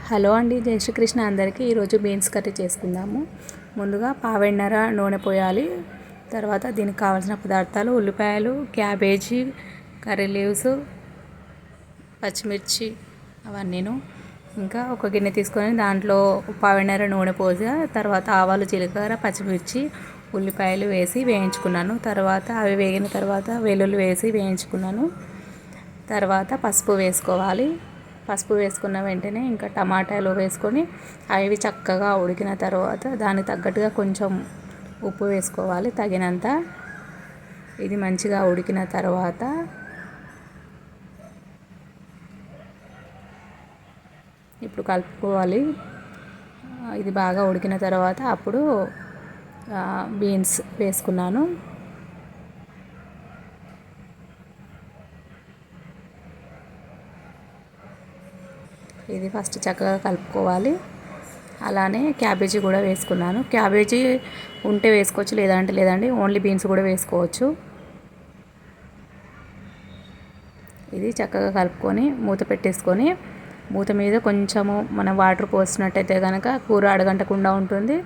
Hello అండి, జై శ్రీకృష్ణ అందరికీ. ఈరోజు బీన్స్ కర్రీ చేసుకుందాము. ముందుగా పావెన్నర నూనె పోయాలి. తర్వాత దీనికి కావాల్సిన పదార్థాలు: ఉల్లిపాయలు, క్యాబేజీ, కర్రీ లీవ్స్, పచ్చిమిర్చి అవన్నీను. ఇంకా ఒక గిన్నె తీసుకొని దాంట్లో పావెన్నర నూనె పోసి తర్వాత ఆవాలు, జీలకర్ర, పచ్చిమిర్చి, ఉల్లిపాయలు వేసి వేయించుకున్నాను. తర్వాత అవి వేగిన తర్వాత వెల్లుల్లి వేసి వేయించుకున్నాను. తర్వాత పసుపు వేసుకోవాలి. పసుపు వేసుకున్న వెంటనే ఇంకా టమాటాలు వేసుకొని అవి చక్కగా ఉడికిన తర్వాత దానికి తగ్గట్టుగా కొంచెం ఉప్పు వేసుకోవాలి తగినంత. ఇది మంచిగా ఉడికిన తర్వాత ఇప్పుడు కలుపుకోవాలి. ఇది బాగా ఉడికిన తర్వాత అప్పుడు బీన్స్ వేసుకున్నాను. ఇది ఫస్ట్ చక్కగా కలుపుకోవాలి. అలానే క్యాబేజీ కూడా వేసుకున్నాను. క్యాబేజీ ఉంటే వేసుకోవచ్చు, లేదంటే లేదండి, ఓన్లీ బీన్స్ కూడా వేసుకోవచ్చు. ఇది చక్కగా కలుపుకొని మూత పెట్టేసుకొని మూత మీద కొంచెము మనం వాటర్ పోసినట్టయితే కనుక కూర అడగంటకుండా ఉంటుంది,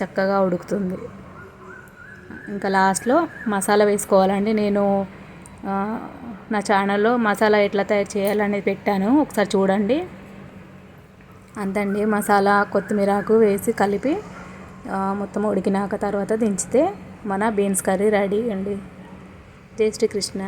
చక్కగా ఉడుకుతుంది. ఇంకా లాస్ట్లో మసాలా వేసుకోవాలండి. నేను నా ఛానల్లో మసాలా ఎట్లా తయారు చేయాలనేది పెట్టాను, ఒకసారి చూడండి. అంతండి, మసాలా కొత్తిమీరాకు వేసి కలిపి మొత్తం ఉడికినాక తర్వాత దించితే మన బీన్స్ కర్రీ రెడీ అండి. జై శ్రీకృష్ణ.